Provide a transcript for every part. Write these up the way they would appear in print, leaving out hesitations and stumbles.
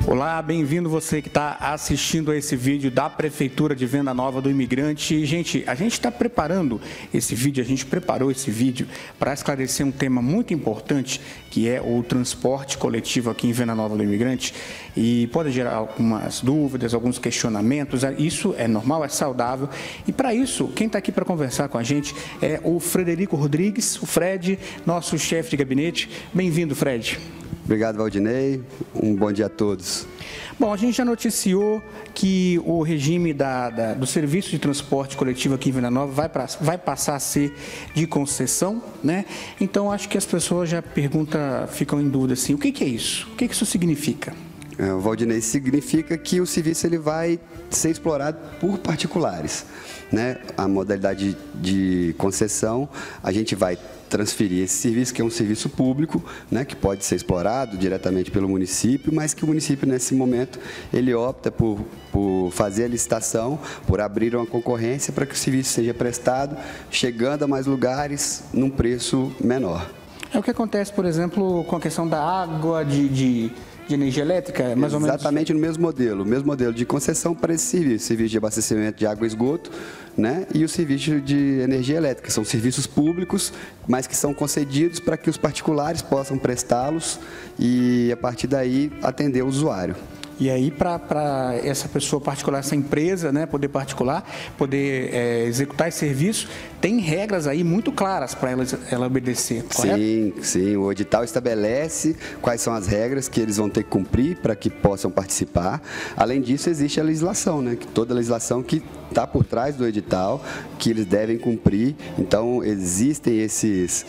Olá, bem-vindo você que está assistindo a esse vídeo da Prefeitura de Venda Nova do Imigrante. Gente, a gente está preparando esse vídeo, a gente preparou esse vídeo para esclarecer um tema muito importante, que é o transporte coletivo aqui em Venda Nova do Imigrante. E pode gerar algumas dúvidas, alguns questionamentos. Isso é normal, é saudável. E para isso, quem está aqui para conversar com a gente é o Frederico Rodrigues, o Fred, nosso chefe de gabinete. Bem-vindo, Fred. Obrigado, Valdinei. Um bom dia a todos. Bom, a gente já noticiou que o regime do serviço de transporte coletivo aqui em Venda Nova vai passar a ser de concessão, né? Então, acho que as pessoas já ficam em dúvida assim, o que é isso? O que isso significa? Valdinei, significa que o serviço ele vai ser explorado por particulares, né? A modalidade de concessão, a gente vai transferir esse serviço, que é um serviço público, né, que pode ser explorado diretamente pelo município, mas que o município, nesse momento, ele opta por fazer a licitação, por abrir uma concorrência para que o serviço seja prestado, chegando a mais lugares, num preço menor. É o que acontece, por exemplo, com a questão da água, de energia elétrica, mais ou menos? Exatamente no mesmo modelo de concessão para esse serviço de abastecimento de água e esgoto, né, e o serviço de energia elétrica. São serviços públicos, mas que são concedidos para que os particulares possam prestá-los e, a partir daí, atender o usuário. E aí, para essa pessoa particular, essa empresa, né, poder executar esse serviço, tem regras aí muito claras para ela obedecer, correto? Sim. O edital estabelece quais são as regras que eles vão ter que cumprir para que possam participar. Além disso, existe a legislação, né, que toda a legislação que está por trás do edital, que eles devem cumprir. Então, existem esses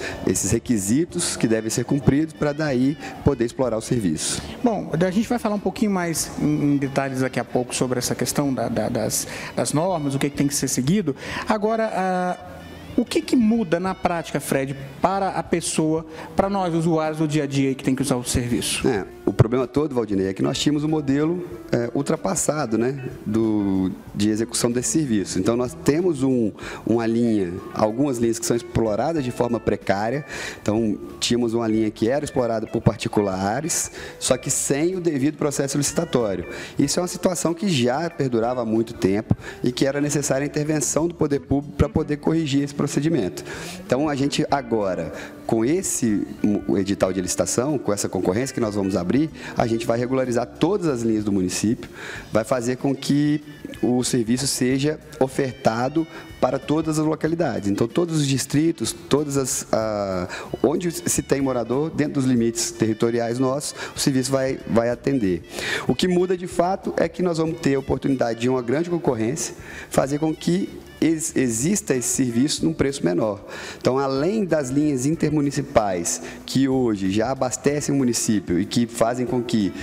requisitos que devem ser cumpridos para daí poder explorar o serviço. Bom, a gente vai falar um pouquinho mais em detalhes daqui a pouco sobre essa questão das normas, o que tem que ser seguido. Agora, o que muda na prática, Fred, para a pessoa, para nós usuários do dia a dia que tem que usar o serviço? O problema todo, Valdinei, é que nós tínhamos um modelo ultrapassado, né, de execução desse serviço. Então, nós temos algumas linhas que são exploradas de forma precária. Então, tínhamos uma linha que era explorada por particulares, só que sem o devido processo licitatório. Isso é uma situação que já perdurava há muito tempo e que era necessária a intervenção do poder público para poder corrigir esse procedimento. Então, a gente agora, com esse edital de licitação, com essa concorrência que nós vamos abrir, a gente vai regularizar todas as linhas do município, vai fazer com que o serviço seja ofertado para todas as localidades. Então, todos os distritos, onde se tem morador, dentro dos limites territoriais nossos, o serviço vai atender. O que muda, de fato, é que nós vamos ter a oportunidade de uma grande concorrência, fazer com que exista esse serviço num preço menor. Então, além das linhas intermunicipais que hoje já abastecem o município e que fazem com que,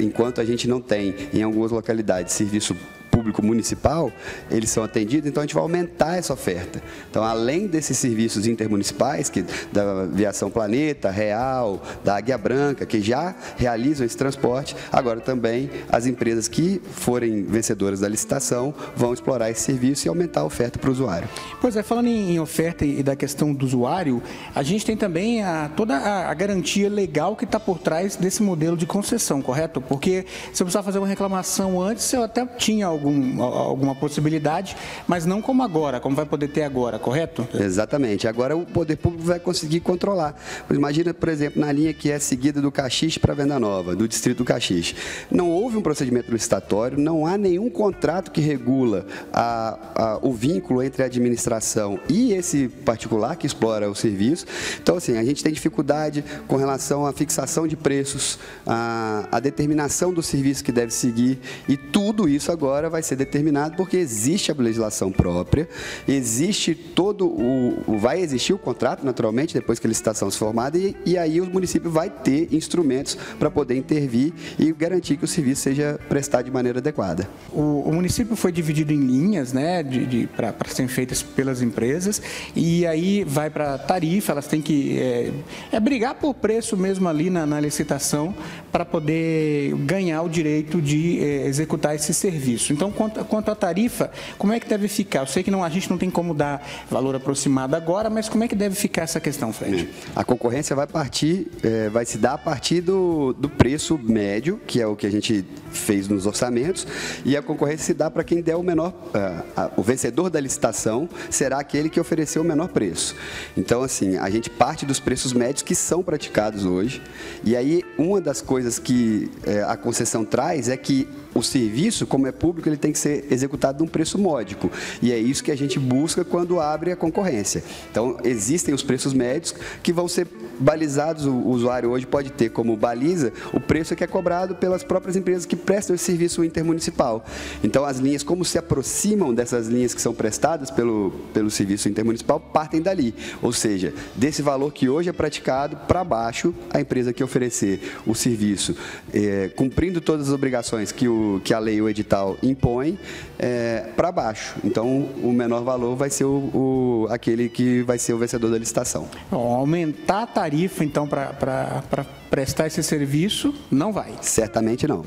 enquanto a gente não tem em algumas localidades serviço público municipal, eles são atendidos, então a gente vai aumentar essa oferta. Então, além desses serviços intermunicipais, da Aviação Planeta, Real, da Águia Branca, que já realizam esse transporte, agora também as empresas que forem vencedoras da licitação vão explorar esse serviço e aumentar a oferta para o usuário. Pois é, falando em oferta e da questão do usuário, a gente tem também toda a garantia legal que está por trás desse modelo de concessão, correto? Porque se eu precisar fazer uma reclamação antes, eu até tinha alguma possibilidade, mas não como agora, como vai poder ter agora, correto? Exatamente. Agora o poder público vai conseguir controlar. Imagina, por exemplo, na linha que é seguida do Caxixe para Venda Nova, do distrito do Caxixe. Não houve um procedimento licitatório, não há nenhum contrato que regula o vínculo entre a administração e esse particular que explora o serviço. Então, assim, a gente tem dificuldade com relação à fixação de preços, a determinação do serviço que deve seguir, e tudo isso agora vai ser determinado porque existe a legislação própria, vai existir o contrato, naturalmente, depois que a licitação se formada, e aí o município vai ter instrumentos para poder intervir e garantir que o serviço seja prestado de maneira adequada. O município foi dividido em linhas, né, para serem feitas pelas empresas, e aí vai para tarifa, elas têm que brigar por preço mesmo ali na licitação para poder ganhar o direito de executar esse serviço. Então, quanto à tarifa, como é que deve ficar? Eu sei que a gente não tem como dar valor aproximado agora, mas como é que deve ficar essa questão, Fred? A concorrência vai se dar a partir do preço médio, que é o que a gente fez nos orçamentos, e a concorrência se dá para quem der o menor, o vencedor da licitação será aquele que ofereceu o menor preço. Então, assim, a gente parte dos preços médios que são praticados hoje, e aí uma das coisas que a concessão traz é que o serviço, como é público, ele tem que ser executado num preço módico. E é isso que a gente busca quando abre a concorrência. Então, existem os preços médios que vão ser balizados. O usuário hoje pode ter como baliza o preço que é cobrado pelas próprias empresas que prestam esse serviço intermunicipal. Então, as linhas, como se aproximam dessas linhas que são prestadas pelo serviço intermunicipal, partem dali. Ou seja, desse valor que hoje é praticado, para baixo, a empresa que oferecer o serviço, cumprindo todas as obrigações que a lei e o edital impõem, para baixo. Então, o menor valor vai ser aquele que vai ser o vencedor da licitação. Aumentar a tarifa, então, para prestar esse serviço, não vai? Certamente não.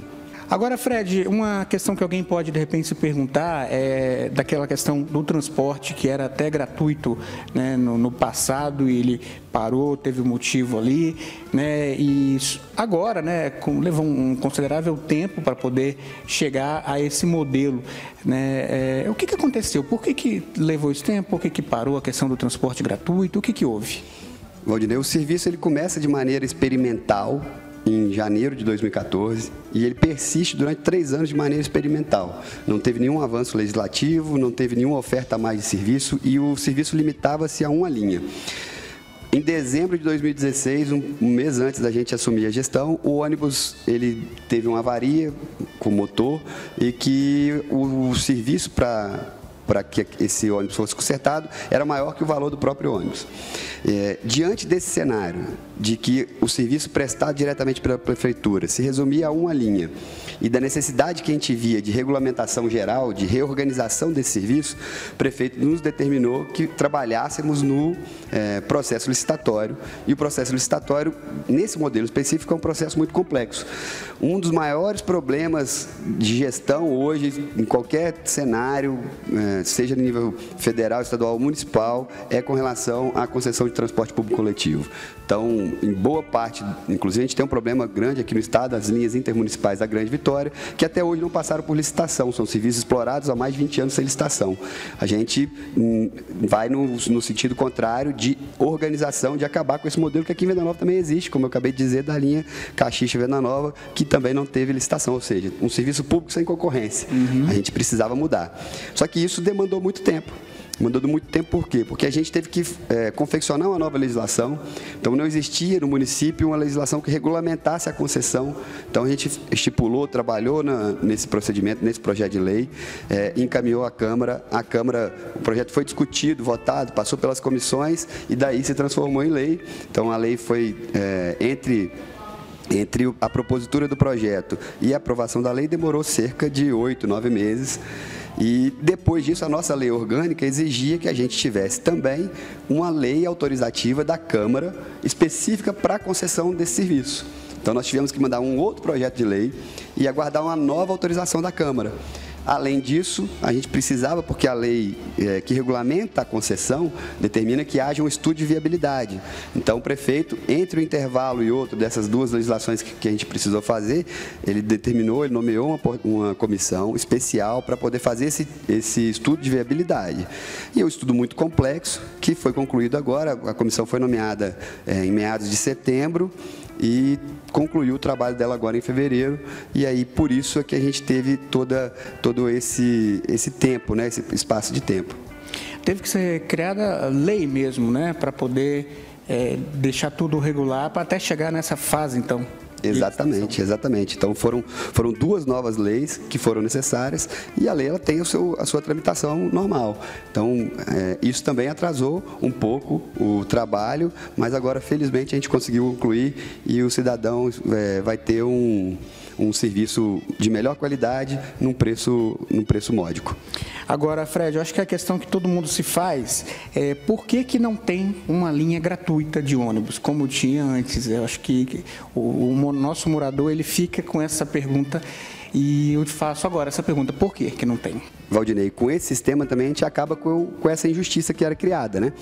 Agora, Fred, uma questão que alguém pode, de repente, se perguntar é daquela questão do transporte, que era até gratuito, né, no passado, e ele parou, teve um motivo ali, né, e agora, né, levou um considerável tempo para poder chegar a esse modelo, né. O que aconteceu? Por que levou esse tempo? Por que parou a questão do transporte gratuito? O que houve? Valdinei, o serviço ele começa de maneira experimental em janeiro de 2014 e ele persiste durante 3 anos de maneira experimental. Não teve nenhum avanço legislativo, não teve nenhuma oferta a mais de serviço e o serviço limitava-se a uma linha. Em dezembro de 2016, um mês antes da gente assumir a gestão, o ônibus ele teve uma avaria com o motor e que o serviço para que esse ônibus fosse consertado era maior que o valor do próprio ônibus. Diante desse cenário, de que o serviço prestado diretamente pela prefeitura se resumia a uma linha e da necessidade que a gente via de regulamentação geral, de reorganização desse serviço, o prefeito nos determinou que trabalhássemos no processo licitatório. E o processo licitatório, nesse modelo específico, é um processo muito complexo. Um dos maiores problemas de gestão hoje, em qualquer cenário, seja no nível federal, estadual ou municipal, é com relação à concessão de transporte público coletivo. Então, em boa parte, inclusive a gente tem um problema grande aqui no estado, as linhas intermunicipais da Grande Vitória, que até hoje não passaram por licitação, são serviços explorados há mais de 20 anos sem licitação. A gente vai no sentido contrário de organização, de acabar com esse modelo que aqui em Venda Nova também existe, como eu acabei de dizer, da linha Caxias-Venda Nova, que também não teve licitação, ou seja, um serviço público sem concorrência. A gente precisava mudar. Só que isso demandou muito tempo. Mandou muito tempo por quê? Porque a gente teve que confeccionar uma nova legislação. Então, não existia no município uma legislação que regulamentasse a concessão. Então, a gente estipulou, trabalhou nesse procedimento, nesse projeto de lei, encaminhou à Câmara. A Câmara, o projeto foi discutido, votado, passou pelas comissões e daí se transformou em lei. Então, a lei foi entre a propositura do projeto e a aprovação da lei, demorou cerca de 8, 9 meses. E depois disso, a nossa lei orgânica exigia que a gente tivesse também uma lei autorizativa da Câmara específica para a concessão desse serviço. Então, nós tivemos que mandar um outro projeto de lei e aguardar uma nova autorização da Câmara. Além disso, a gente precisava, porque a lei que regulamenta a concessão determina que haja um estudo de viabilidade. Então, o prefeito, entre um intervalo e outro dessas duas legislações que a gente precisou fazer, ele nomeou uma comissão especial para poder fazer esse estudo de viabilidade. E é um estudo muito complexo, que foi concluído agora. A comissão foi nomeada em meados de setembro, e concluiu o trabalho dela agora em fevereiro, e aí por isso é que a gente teve todo esse tempo, né, esse espaço de tempo. Teve que ser criada lei mesmo, né, para poder deixar tudo regular, para até chegar nessa fase, então. Exatamente, exatamente. Então, foram 2 novas leis que foram necessárias e a lei ela tem a sua tramitação normal. Então, isso também atrasou um pouco o trabalho, mas agora, felizmente, a gente conseguiu concluir e o cidadão vai ter um serviço de melhor qualidade num preço módico. Agora, Fred, eu acho que a questão que todo mundo se faz é por que não tem uma linha gratuita de ônibus, como tinha antes? Eu acho que o nosso morador ele fica com essa pergunta E eu te faço agora essa pergunta, por que não tem? Valdinei, com esse sistema também a gente acaba com essa injustiça que era criada, né?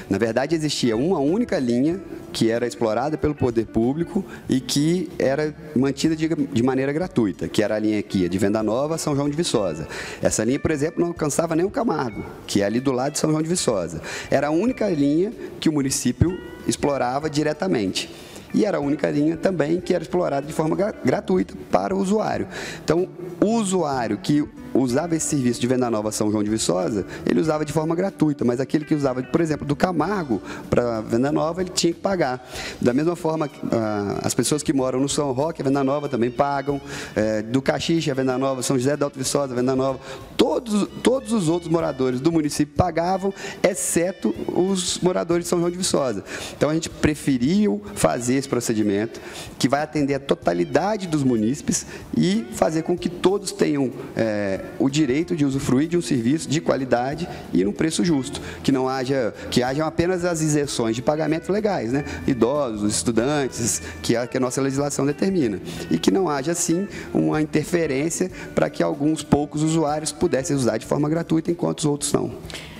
Na verdade, existia uma única linha que era explorada pelo poder público e que era mantida de maneira gratuita, que era a linha aqui de Venda Nova, São João de Viçosa. Essa linha, por exemplo, não alcançava nem o Camargo, que é ali do lado de São João de Viçosa. Era a única linha que o município explorava diretamente. E era a única linha também que era explorada de forma gratuita para o usuário. Então, o usuário que usava esse serviço de Venda Nova São João de Viçosa, ele usava de forma gratuita, mas aquele que usava, por exemplo, do Camargo para Venda Nova, ele tinha que pagar. Da mesma forma, as pessoas que moram no São Roque, a Venda Nova também pagam, do Caxixe, a Venda Nova, São José do Alto Viçosa, a Venda Nova, todos os outros moradores do município pagavam, exceto os moradores de São João de Viçosa. Então, a gente preferiu fazer esse procedimento, que vai atender a totalidade dos munícipes e fazer com que todos tenham o direito de usufruir de um serviço de qualidade e num preço justo, que hajam apenas as isenções de pagamento legais, né? Idosos, estudantes, que a nossa legislação determina, e que não haja, assim, uma interferência para que alguns poucos usuários pudessem usar de forma gratuita, enquanto os outros não.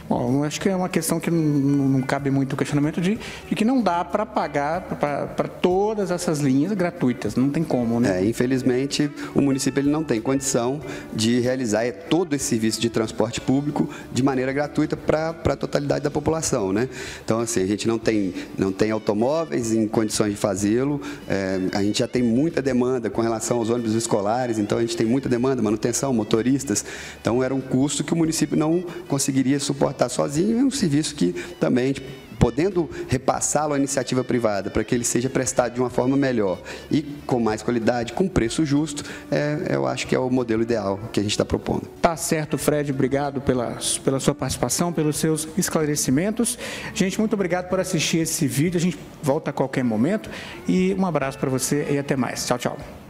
Bom, acho que é uma questão que não cabe muito o questionamento de que não dá para pagar para todas essas linhas gratuitas, não tem como, né? Infelizmente, o município ele não tem condição de realizar todo esse serviço de transporte público de maneira gratuita para a totalidade da população, né? Então, assim, a gente não tem automóveis em condições de fazê-lo, a gente já tem muita demanda com relação aos ônibus escolares, então a gente tem muita demanda, manutenção, motoristas, então era um custo que o município não conseguiria suportar sozinho, é um serviço que também, podendo repassá-lo à iniciativa privada para que ele seja prestado de uma forma melhor e com mais qualidade, com preço justo, eu acho que é o modelo ideal que a gente está propondo. Tá certo, Fred, obrigado pela sua participação, pelos seus esclarecimentos. Gente, muito obrigado por assistir esse vídeo, a gente volta a qualquer momento e um abraço para você e até mais. Tchau, tchau.